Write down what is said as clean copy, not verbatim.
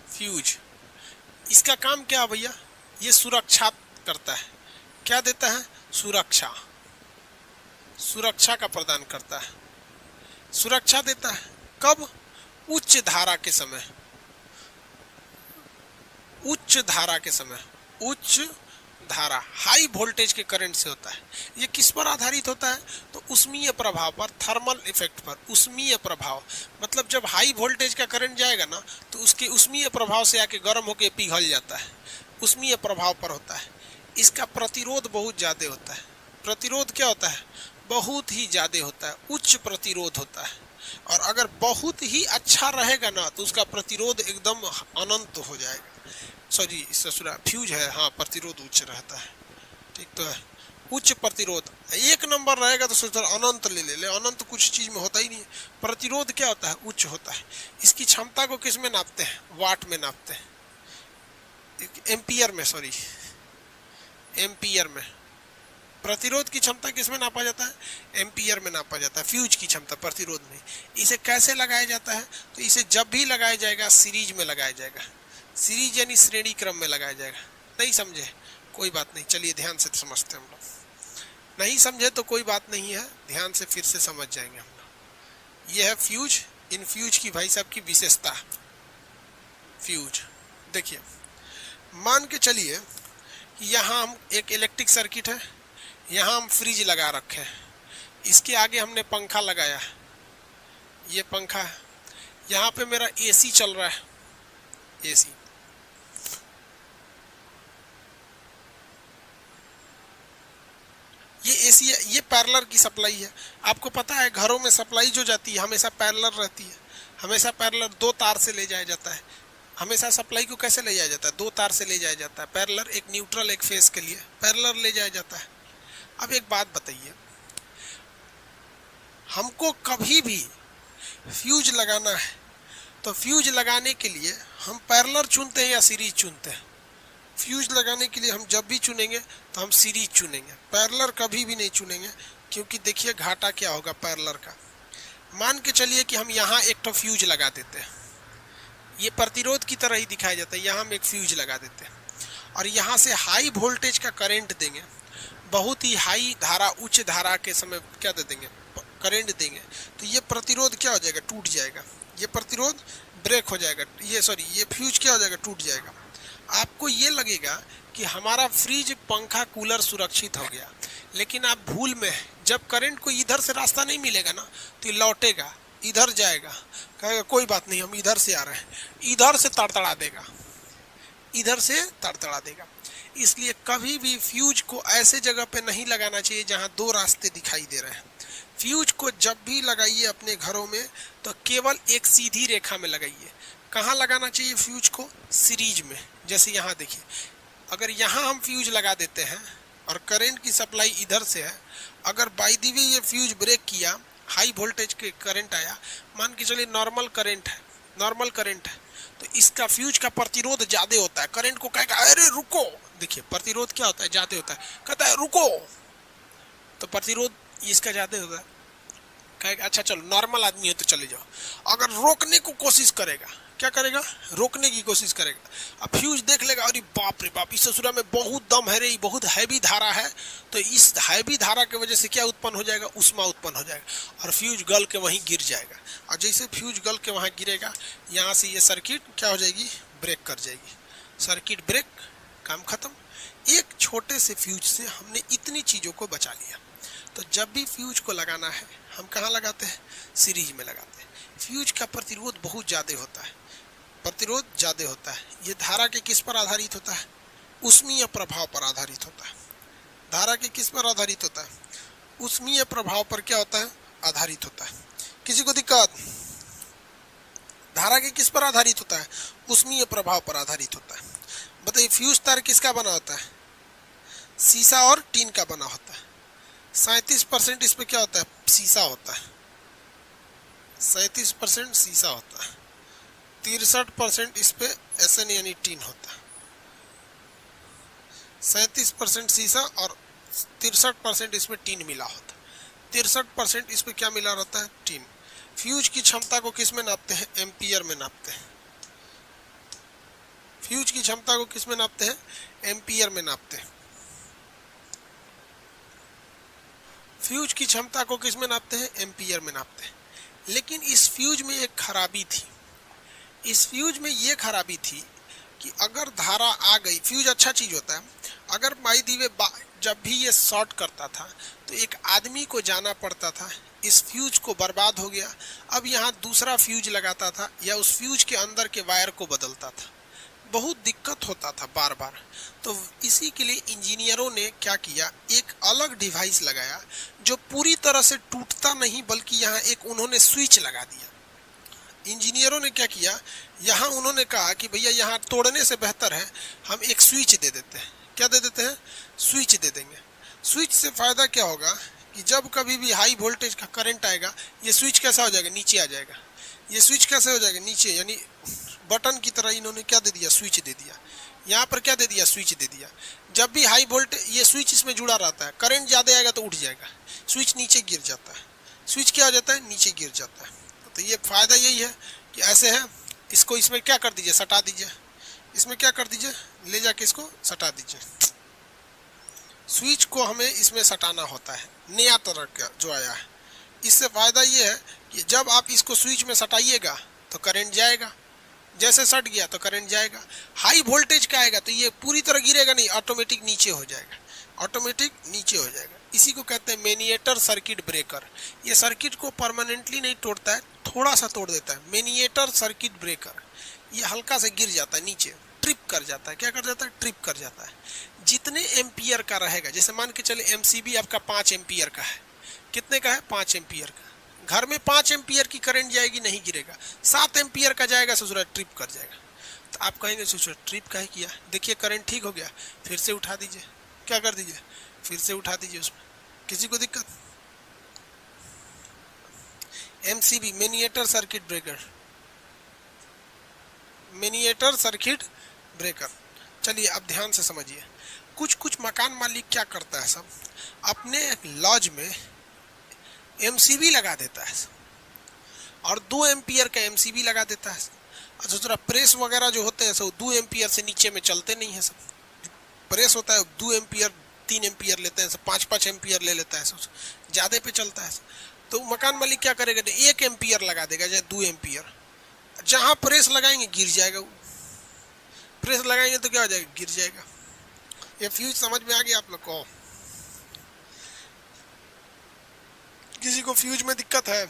Fuse, इसका काम क्या है भैया? ये सुरक्षा करता है। क्या देता है? सुरक्षा, सुरक्षा का प्रदान करता है, सुरक्षा देता है। कब? उच्च धारा के समय, उच्च धारा के समय, उच्च धारा, हाई वोल्टेज के करंट से होता है। ये किस पर आधारित होता है? तो उष्मीय प्रभाव पर, थर्मल इफेक्ट पर। उष्मीय प्रभाव मतलब जब हाई वोल्टेज का करंट जाएगा ना तो उसके उष्मीय प्रभाव से आके गर्म होके पिघल जाता है, उष्मीय प्रभाव पर होता है। इसका प्रतिरोध बहुत ज़्यादा होता है। प्रतिरोध क्या होता है? बहुत ही ज़्यादा होता है, उच्च प्रतिरोध होता है। और अगर बहुत ही अच्छा रहेगा ना तो उसका प्रतिरोध एकदम अनंत हो जाएगा। सॉरी, ससुरा फ्यूज है, हाँ, प्रतिरोध उच्च रहता है, ठीक तो है। उच्च प्रतिरोध एक नंबर रहेगा तो सोचो अनंत ले ले, अनंत कुछ चीज में होता ही नहीं है। प्रतिरोध क्या होता है? उच्च होता है। इसकी क्षमता को किस में नापते हैं? वाट में नापते हैं, एम्पियर में, सॉरी एम्पियर में। प्रतिरोध की क्षमता किस में नापा जाता है? एम्पियर में नापा जाता है। फ्यूज की क्षमता प्रतिरोध में। इसे कैसे लगाया जाता है? तो इसे जब भी लगाया जाएगा सीरीज में लगाया जाएगा, सीरीज यानी श्रेणी क्रम में लगाया जाएगा। नहीं समझे? कोई बात नहीं, चलिए ध्यान से समझते हैं हम लोग। नहीं समझे तो कोई बात नहीं है, ध्यान से फिर से समझ जाएंगे हम लोग। यह है फ्यूज। इन फ्यूज की भाई साहब की विशेषता। फ्यूज देखिए, मान के चलिए कि यहाँ हम एक इलेक्ट्रिक सर्किट है, यहाँ हम फ्रिज लगा रखे हैं, इसके आगे हमने पंखा लगाया है, ये पंखा है, यहाँ पे मेरा एसी चल रहा है, एसी। ये एसी है, ये पैरेलल की सप्लाई है। आपको पता है घरों में सप्लाई जो जाती है हमेशा पैरेलल रहती है, हमेशा पैरेलल, दो तार से ले जाया जाता है। हमेशा सप्लाई को कैसे ले जाया जाता है? दो तार से ले जाया जाता है, पैरेलल, एक न्यूट्रल एक फेस के लिए पैरेलल ले जाया जाता है। अब एक बात बताइए, हमको कभी भी फ्यूज लगाना है तो फ्यूज लगाने के लिए हम पैरेलल चुनते हैं या सीरीज चुनते हैं? फ्यूज लगाने के लिए हम जब भी चुनेंगे तो हम सीरीज चुनेंगे, पैरेलल कभी भी नहीं चुनेंगे। क्योंकि देखिए घाटा क्या होगा पैरेलल का। मान के चलिए कि हम यहाँ एक तो फ्यूज लगा देते हैं, ये प्रतिरोध की तरह ही दिखाया जाता है, यहाँ हम एक फ्यूज लगा देते हैं और यहाँ से हाई वोल्टेज का करंट देंगे, बहुत ही हाई धारा, उच्च धारा के समय क्या दे देंगे? करंट देंगे। तो ये प्रतिरोध क्या हो जाएगा? टूट जाएगा, ये प्रतिरोध ब्रेक हो जाएगा, ये सॉरी ये फ्यूज क्या हो जाएगा? टूट जाएगा। आपको ये लगेगा कि हमारा फ्रिज, पंखा, कूलर सुरक्षित हो गया, लेकिन आप भूल में, जब करंट को इधर से रास्ता नहीं मिलेगा ना तो लौटेगा, इधर जाएगा, कहेगा कोई बात नहीं हम इधर से आ रहे हैं, इधर से तड़तड़ा देगा, इधर से तड़तड़ा देगा। इसलिए कभी भी फ्यूज को ऐसे जगह पे नहीं लगाना चाहिए जहां दो रास्ते दिखाई दे रहे हैं। फ्यूज को जब भी लगाइए अपने घरों में तो केवल एक सीधी रेखा में लगाइए। कहाँ लगाना चाहिए फ्यूज को? सीरीज में। जैसे यहाँ देखिए, अगर यहाँ हम फ्यूज लगा देते हैं और करंट की सप्लाई इधर से है, अगर बाय द वे ये फ्यूज ब्रेक किया, हाई वोल्टेज के करंट आया, मान के चलिए नॉर्मल करंट है, नॉर्मल करंट है, तो इसका फ्यूज का प्रतिरोध ज्यादा होता है। करंट को कहेगा अरे रुको, देखिए प्रतिरोध क्या होता है? ज्यादा होता है, कहता है रुको, तो प्रतिरोध इसका ज्यादा होगा, कहेगा अच्छा चलो नॉर्मल आदमी है तो चले जाओ। अगर रोकने को कोशिश करेगा, क्या करेगा? रोकने की कोशिश करेगा। अब फ्यूज देख लेगा, अरे बाप रे बाप, इस ससुरा में बहुत दम है रे, बहुत हैवी धारा है, तो इस हैवी धारा की वजह से क्या उत्पन्न हो जाएगा? उष्मा उत्पन्न हो जाएगा और फ्यूज गल के वहीं गिर जाएगा। और जैसे फ्यूज गल के वहाँ गिरेगा, यहाँ से ये सर्किट क्या हो जाएगी? ब्रेक कर जाएगी, सर्किट ब्रेक, काम खत्म। एक छोटे से फ्यूज से हमने इतनी चीज़ों को बचा लिया। तो जब भी फ्यूज को लगाना है हम कहाँ लगाते हैं? सीरीज में लगाते हैं। फ्यूज का प्रतिरोध बहुत ज़्यादा होता है, प्रतिरोध ज़्यादा होता है। ये धारा के किस पर आधारित होता है? उष्मीय प्रभाव पर आधारित होता है। धारा के किस पर आधारित होता है? उष्मीय प्रभाव पर क्या होता है? आधारित होता है। किसी को दिक्कत? धारा के किस पर आधारित होता है? उष्मीय प्रभाव पर आधारित होता है। बताइए फ्यूज तार किसका बना होता है? शीशा और टीन का बना होता है। 37% इस पे क्या होता है? शीशा होता है, 37% शीशा होता है, 63% इस पे एसएन यानी टीन होता है। 37% शीशा और 63% इसमें टीन मिला होता है। 63% इस पे क्या मिला रहता है? टीन। फ्यूज की क्षमता को किस में नापते हैं? एम्पियर में नापते हैं। फ्यूज की क्षमता को किस में नापते हैं? एम्पियर में नापते हैं। फ्यूज की क्षमता को किस में नापते हैं? एम्पियर में नापते हैं। लेकिन इस फ्यूज में एक खराबी थी। इस फ्यूज में ये खराबी थी कि अगर धारा आ गई, फ्यूज अच्छा चीज होता है, अगर बाई दी वे जब भी ये शॉर्ट करता था तो एक आदमी को जाना पड़ता था, इस फ्यूज को बर्बाद हो गया। अब यहाँ दूसरा फ्यूज लगाता था या उस फ्यूज के अंदर के वायर को बदलता था, बहुत दिक्कत होता था बार बार। तो इसी के लिए इंजीनियरों ने क्या किया, एक अलग डिवाइस लगाया जो पूरी तरह से टूटता नहीं, बल्कि यहाँ एक उन्होंने स्विच लगा दिया। इंजीनियरों ने क्या किया, यहाँ उन्होंने कहा कि भैया यहाँ तोड़ने से बेहतर है हम एक स्विच दे देते हैं। क्या दे देते हैं? स्विच दे देंगे। स्विच से फायदा क्या होगा कि जब कभी भी हाई वोल्टेज का करंट आएगा, ये स्विच कैसा हो जाएगा? नीचे आ जाएगा। ये स्विच कैसे हो जाएगा? नीचे, यानी बटन की तरह इन्होंने क्या दे दिया? स्विच दे दिया। यहाँ पर क्या दे दिया? स्विच दे दिया। जब भी हाई वोल्टेज, ये स्विच इसमें जुड़ा रहता है, करंट ज़्यादा आएगा तो उठ जाएगा, स्विच नीचे गिर जाता है। स्विच क्या हो जाता है? नीचे गिर जाता है। तो ये फायदा यही है कि ऐसे है, इसको इसमें क्या कर दीजिए? सटा दीजिए। इसमें क्या कर दीजिए? ले जाके इसको सटा दीजिए। स्विच को हमें इसमें सटाना होता है, नया तरह का जो आया है। इससे फायदा ये है कि जब आप इसको स्विच में सटाइएगा तो करंट जाएगा, जैसे सट गया तो करंट जाएगा। हाई वोल्टेज का आएगा तो ये पूरी तरह गिरेगा नहीं, ऑटोमेटिक नीचे हो जाएगा, ऑटोमेटिक नीचे हो जाएगा। इसी को कहते हैं मेनिएटर सर्किट ब्रेकर। ये सर्किट को परमानेंटली नहीं तोड़ता है, थोड़ा सा तोड़ देता है। मेनिएटर सर्किट ब्रेकर, ये हल्का से गिर जाता है नीचे, ट्रिप कर जाता है। क्या कर जाता है? ट्रिप कर जाता है। जितने एम्पियर का रहेगा, जैसे मान के चले एमसीबी आपका 5 एम्पियर का है। कितने का है? 5 एम्पियर का। घर में 5 एम्पियर की करंट जाएगी, नहीं गिरेगा। 7 एम्पियर का जाएगा, ससुरा ट्रिप कर जाएगा। तो आप कहेंगे ससुरा ट्रिप काहे किया? देखिए करंट ठीक हो गया, फिर से उठा दीजिए। क्या कर दीजिए? फिर से उठा दीजिए। उसमें किसी को दिक्कत? MCB, miniature circuit breaker, miniature circuit breaker. चलिए अब ध्यान से समझिए। कुछ कुछ मकान मालिक क्या करता है, सब अपने लॉज में एमसीबी लगा देता है और 2 एम्पियर का एमसीबी लगा देता है। अच्छा, थोड़ा प्रेस वगैरह जो होते हैं सब 2 एम्पियर से नीचे में चलते नहीं है। सब प्रेस होता है 2 एम्पियर 3 एम्पियर लेते हैं, सब 5-5 एम्पियर ले लेता है, सब ज़्यादा पे चलता है। तो मकान मालिक क्या करेगा? 1 एम्पियर लगा देगा या 2 एम्पियर। जहाँ प्रेस लगाएंगे गिर जाएगा। प्रेस लगाएंगे तो क्या हो जाएगा? गिर जाएगा। ये फ्यूज समझ में आ गया आप लोग को? किसी को फ्यूज में दिक्कत है?